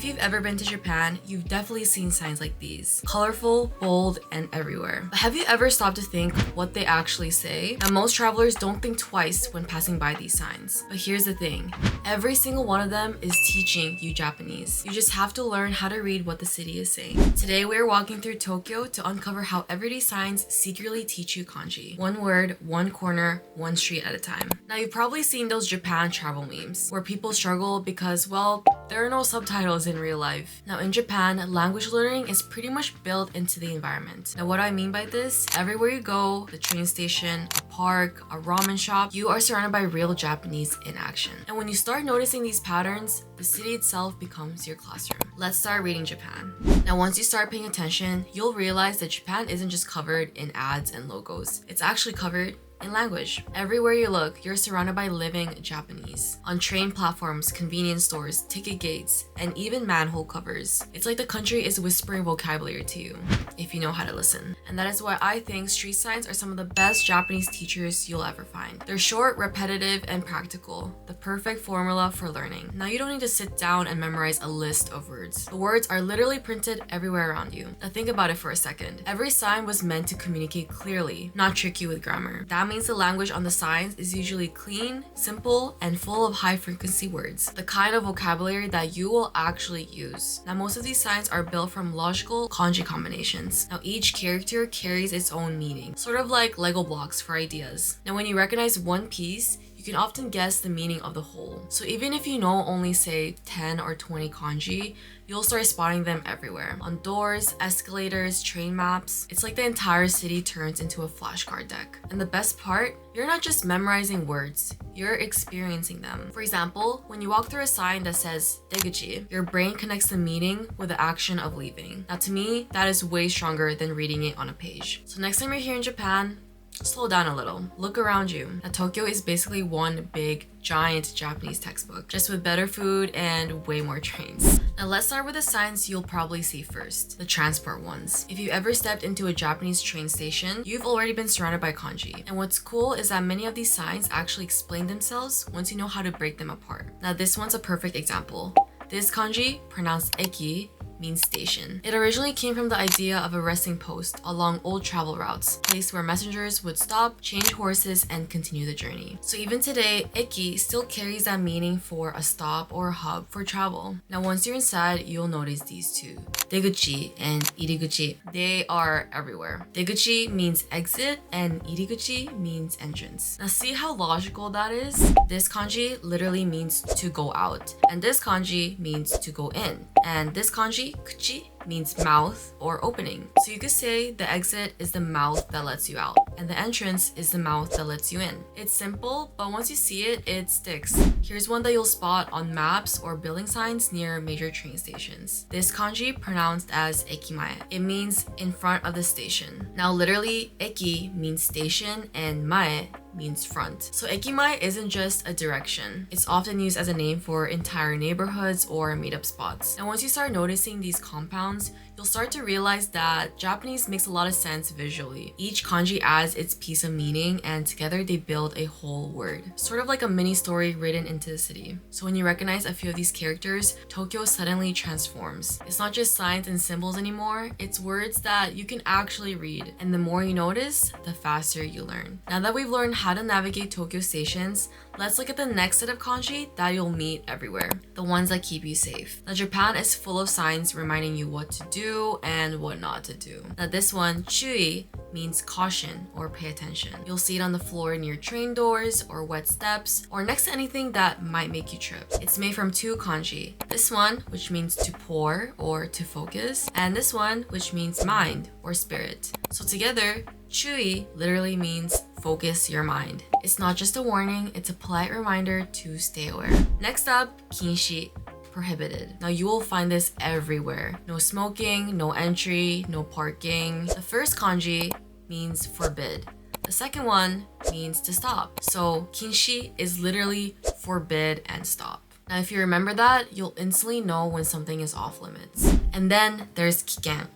you've ever been to Japan, you've definitely seen signs like these. Colorful, bold, and everywhere. But have you ever stopped to think what they actually say? Now, most travelers don't think twice when passing by these signs. But here's the thing. Every single one of them is teaching you Japanese. You just have to learn how to read what the city is saying. Today, we're walking through Tokyo to uncover how everyday signs secretly teach you kanji. One word, one corner, one street at a time. Now, you've probably seen those Japan travel memes where people struggle because, well, there are no subtitles in real life. Now, in Japan, language learning is pretty much built into the environment. Now, what I mean by this, everywhere you go, the train station, a park, a ramen shop, you are surrounded by real Japanese in action. And when you start noticing these patterns, the city itself becomes your classroom. Let's start reading Japan. Now, once you start paying attention, you'll realize that Japan isn't just covered in ads and logos. It's actually covered in language. Everywhere you look, you're surrounded by living Japanese. On train platforms, convenience stores, ticket gates, and even manhole covers. It's like the country is whispering vocabulary to you, if you know how to listen. And that is why I think street signs are some of the best Japanese teachers you'll ever find. They're short, repetitive, and practical. The perfect formula for learning. Now, you don't need to sit down and memorize a list of words. The words are literally printed everywhere around you. Now think about it for a second. Every sign was meant to communicate clearly, not trick you with grammar. That means the language on the signs is usually clean, simple, and full of high-frequency words. The kind of vocabulary that you will actually use. Now, most of these signs are built from logical kanji combinations. Now, each character carries its own meaning, sort of like Lego blocks for ideas. Now, when you recognize one piece, you can often guess the meaning of the whole. So even if you know only say 10 or 20 kanji, you'll start spotting them everywhere. On doors, escalators, train maps. It's like the entire city turns into a flashcard deck. And the best part, you're not just memorizing words, you're experiencing them. For example, when you walk through a sign that says Deguchi, your brain connects the meaning with the action of leaving. Now to me, that is way stronger than reading it on a page. So next time you're here in Japan, slow down a little. Look around you. Now, Tokyo is basically one big, giant Japanese textbook, just with better food and way more trains. Now, let's start with the signs you'll probably see first, the transport ones. If you've ever stepped into a Japanese train station, you've already been surrounded by kanji. And what's cool is that many of these signs actually explain themselves once you know how to break them apart. Now, this one's a perfect example. This kanji, pronounced eki, means station. It originally came from the idea of a resting post along old travel routes, a place where messengers would stop, change horses, and continue the journey. So even today, eki still carries that meaning for a stop or a hub for travel. Now once you're inside, you'll notice these two, Deguchi and Iriguchi. They are everywhere. Deguchi means exit and Iriguchi means entrance. Now see how logical that is? This kanji literally means to go out, and this kanji means to go in, and this kanji kuchi means mouth or opening. So you could say the exit is the mouth that lets you out, and the entrance is the mouth that lets you in. It's simple, but once you see it, it sticks. Here's one that you'll spot on maps or building signs near major train stations. This kanji pronounced as ekimae. It means in front of the station. Now literally, eki means station and mae means front. So ekimae isn't just a direction. It's often used as a name for entire neighborhoods or meetup spots. And once you start noticing these compounds, you'll start to realize that Japanese makes a lot of sense visually. Each kanji adds its piece of meaning, and together they build a whole word. Sort of like a mini story written into the city. So when you recognize a few of these characters, Tokyo suddenly transforms. It's not just signs and symbols anymore, it's words that you can actually read. And the more you notice, the faster you learn. Now that we've learned how to navigate Tokyo stations, let's look at the next set of kanji that you'll meet everywhere. The ones that keep you safe. Now Japan is full of signs reminding you what to do and what not to do. Now this one, chui, means caution or pay attention. You'll see it on the floor near train doors or wet steps or next to anything that might make you trip. It's made from two kanji. This one, which means to pour or to focus, and this one, which means mind or spirit. So together, chui literally means focus your mind. It's not just a warning, it's a polite reminder to stay aware. Next up, kinshi, prohibited. Now you will find this everywhere. No smoking, no entry, no parking. The first kanji means forbid. The second one means to stop. So kinshi is literally forbid and stop. Now if you remember that, you'll instantly know when something is off limits. And then there's kiken,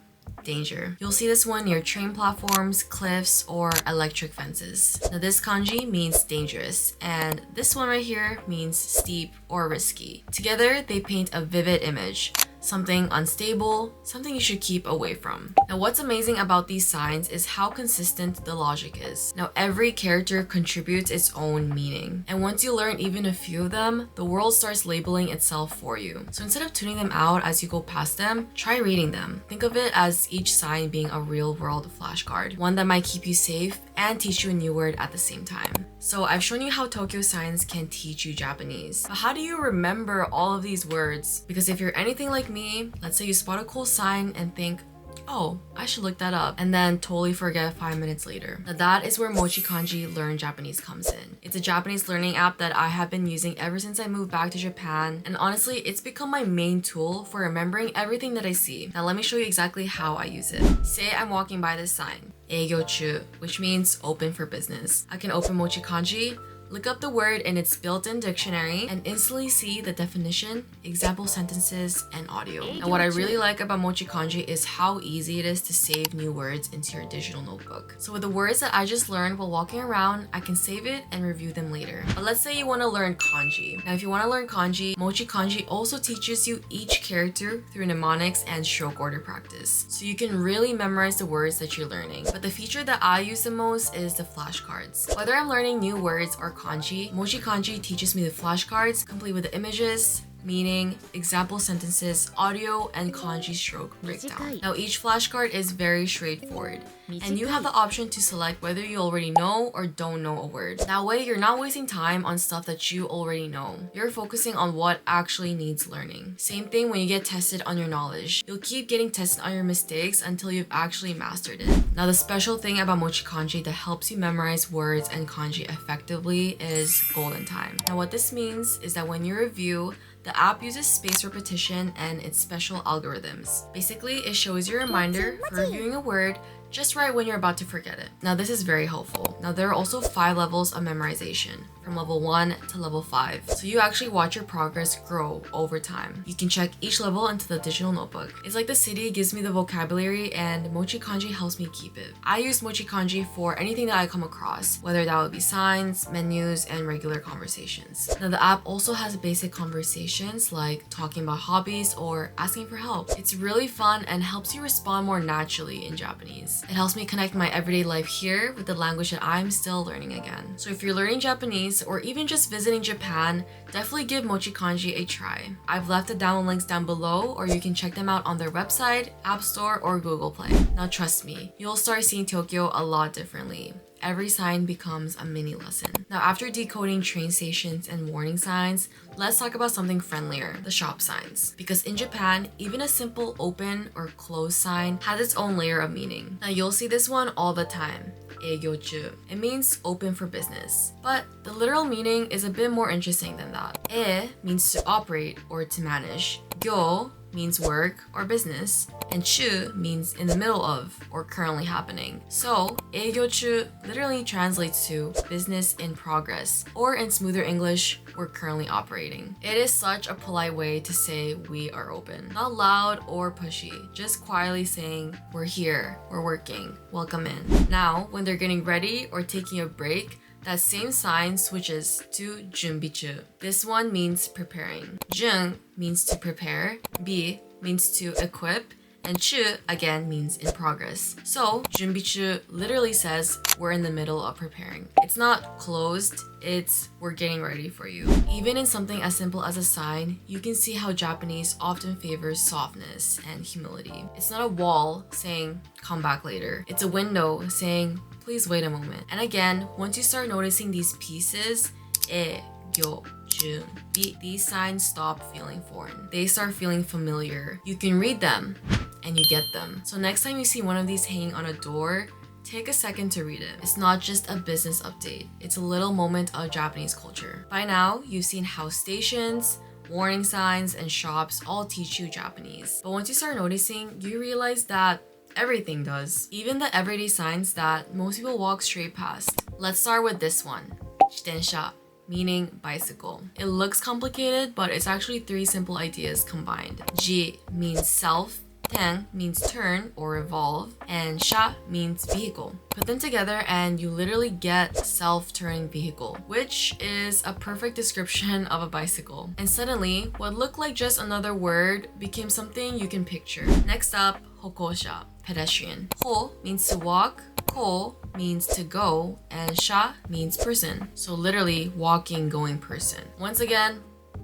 danger. You'll see this one near train platforms, cliffs, or electric fences. Now this kanji means dangerous, and this one right here means steep or risky. Together, they paint a vivid image. something unstable, something you should keep away from. Now, what's amazing about these signs is how consistent the logic is. Now, every character contributes its own meaning. And once you learn even a few of them, the world starts labeling itself for you. So instead of tuning them out as you go past them, try reading them. Think of it as each sign being a real-world flashcard, one that might keep you safe and teach you a new word at the same time. So I've shown you how Tokyo signs can teach you Japanese. But how do you remember all of these words? Because if you're anything like me, let's say you spot a cool sign and think, oh, I should look that up, and then totally forget 5 minutes later. Now that is where MochiKanji Learn Japanese comes in. It's a Japanese learning app that I have been using ever since I moved back to Japan, and honestly, it's become my main tool for remembering everything that I see. Now let me show you exactly how I use it. Say I'm walking by this sign, 営業中, which means open for business. I can open MochiKanji, look up the word in its built-in dictionary, and instantly see the definition, example sentences, and audio. And what I really like about MochiKanji is how easy it is to save new words into your digital notebook. So with the words that I just learned while walking around, I can save it and review them later. But let's say you want to learn kanji. Now if you want to learn kanji, MochiKanji also teaches you each character through mnemonics and stroke order practice. So you can really memorize the words that you're learning. But the feature that I use the most is the flashcards. Whether I'm learning new words or kanji, MochiKanji teaches me the flashcards, complete with the images, meaning, example sentences, audio, and kanji stroke breakdown. Now each flashcard is very straightforward, and you have the option to select whether you already know or don't know a word. That way you're not wasting time on stuff that you already know. You're focusing on what actually needs learning. Same thing when you get tested on your knowledge. You'll keep getting tested on your mistakes until you've actually mastered it. Now the special thing about MochiKanji that helps you memorize words and kanji effectively is golden time. Now what this means is that when you review, the app uses spaced repetition and its special algorithms. Basically, it shows you a reminder for reviewing a word just right when you're about to forget it. Now this is very helpful. Now there are also 5 levels of memorization, from level 1 to level 5. So you actually watch your progress grow over time. You can check each level into the digital notebook. It's like the city gives me the vocabulary and MochiKanji helps me keep it. I use MochiKanji for anything that I come across, whether that would be signs, menus, and regular conversations. Now the app also has basic conversations like talking about hobbies or asking for help. It's really fun and helps you respond more naturally in Japanese. It helps me connect my everyday life here with the language that I'm still learning again. So if you're learning Japanese or even just visiting Japan, definitely give MochiKanji a try. I've left the download links down below, or you can check them out on their website, App Store, or Google Play. Now trust me, you'll start seeing Tokyo a lot differently. Every sign becomes a mini lesson. Now after decoding train stations and warning signs, let's talk about something friendlier, the shop signs. Because in Japan, even a simple open or close sign has its own layer of meaning. Now you'll see this one all the time. 営業中. It means open for business. But the literal meaning is a bit more interesting than that. え means to operate or to manage. 業 means work or business, and 中 means in the middle of or currently happening. So 営業中 literally translates to business in progress, or in smoother English, we're currently operating. It is such a polite way to say we are open. Not loud or pushy, just quietly saying we're here, we're working, welcome in. Now, when they're getting ready or taking a break, that same sign switches to 준비중. This one means preparing. 중 means to prepare, 비 means to equip, and 주 again means in progress. So 준비중 literally says we're in the middle of preparing. It's not closed, it's we're getting ready for you. Even in something as simple as a sign, you can see how Japanese often favors softness and humility. It's not a wall saying come back later. It's a window saying please wait a moment. And again, once you start noticing these pieces, 営業中, these signs stop feeling foreign. They start feeling familiar. You can read them and you get them. So next time you see one of these hanging on a door, take a second to read it. It's not just a business update. It's a little moment of Japanese culture. By now, you've seen how stations, warning signs, and shops all teach you Japanese. But once you start noticing, you realize that everything does. Even the everyday signs that most people walk straight past. Let's start with this one. 自転車, meaning bicycle. It looks complicated, but it's actually 3 simple ideas combined. Ji means self, Tang means turn or revolve, and sha means vehicle. Put them together and you literally get self-turning vehicle, which is a perfect description of a bicycle. And suddenly, what looked like just another word became something you can picture. Next up, hokosha, pedestrian. Ho means to walk, ko means to go, and sha means person. So literally walking, going person. Once again,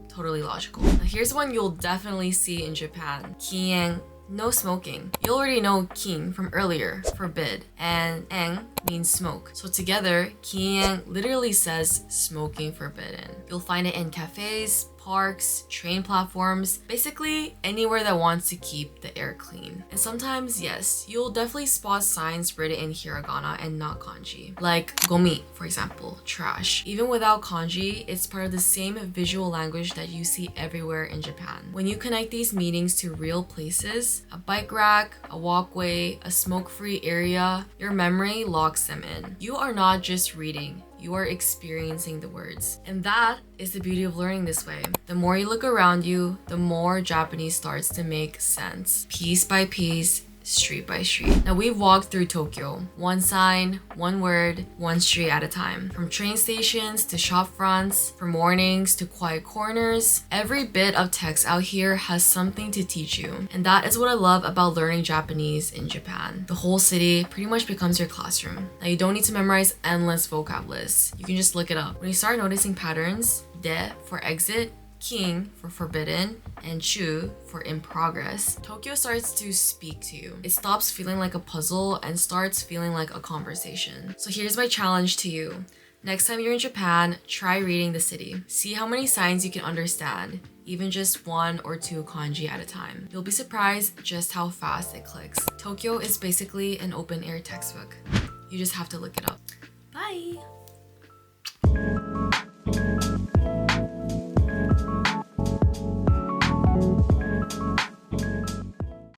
totally logical. Now here's one you'll definitely see in Japan. Kieng, no smoking. You already know kin from earlier, forbid, and eng means smoke. So together, kieng literally says smoking forbidden. You'll find it in cafes, parks, train platforms, basically anywhere that wants to keep the air clean. And sometimes, yes, you'll definitely spot signs written in hiragana and not kanji. Like gomi, for example, trash. Even without kanji, it's part of the same visual language that you see everywhere in Japan. When you connect these meanings to real places, a bike rack, a walkway, a smoke-free area, your memory locks them in. You are not just reading, you are experiencing the words. And that is the beauty of learning this way. The more you look around you, the more Japanese starts to make sense. Piece by piece, street by street. Now we've walked through Tokyo, one sign, one word, one street at a time. From train stations to shop fronts, from mornings to quiet corners, every bit of text out here has something to teach you. And that is what I love about learning Japanese in Japan. The whole city pretty much becomes your classroom. Now you don't need to memorize endless vocab lists. You can just look it up. When you start noticing patterns, de for exit, king for forbidden, and chu for in progress, Tokyo starts to speak to you. It stops feeling like a puzzle and starts feeling like a conversation. So here's my challenge to you. Next time you're in Japan, try reading the city. See how many signs you can understand, even just 1 or 2 kanji at a time. You'll be surprised just how fast it clicks. Tokyo is basically an open air textbook. You just have to look it up. Bye!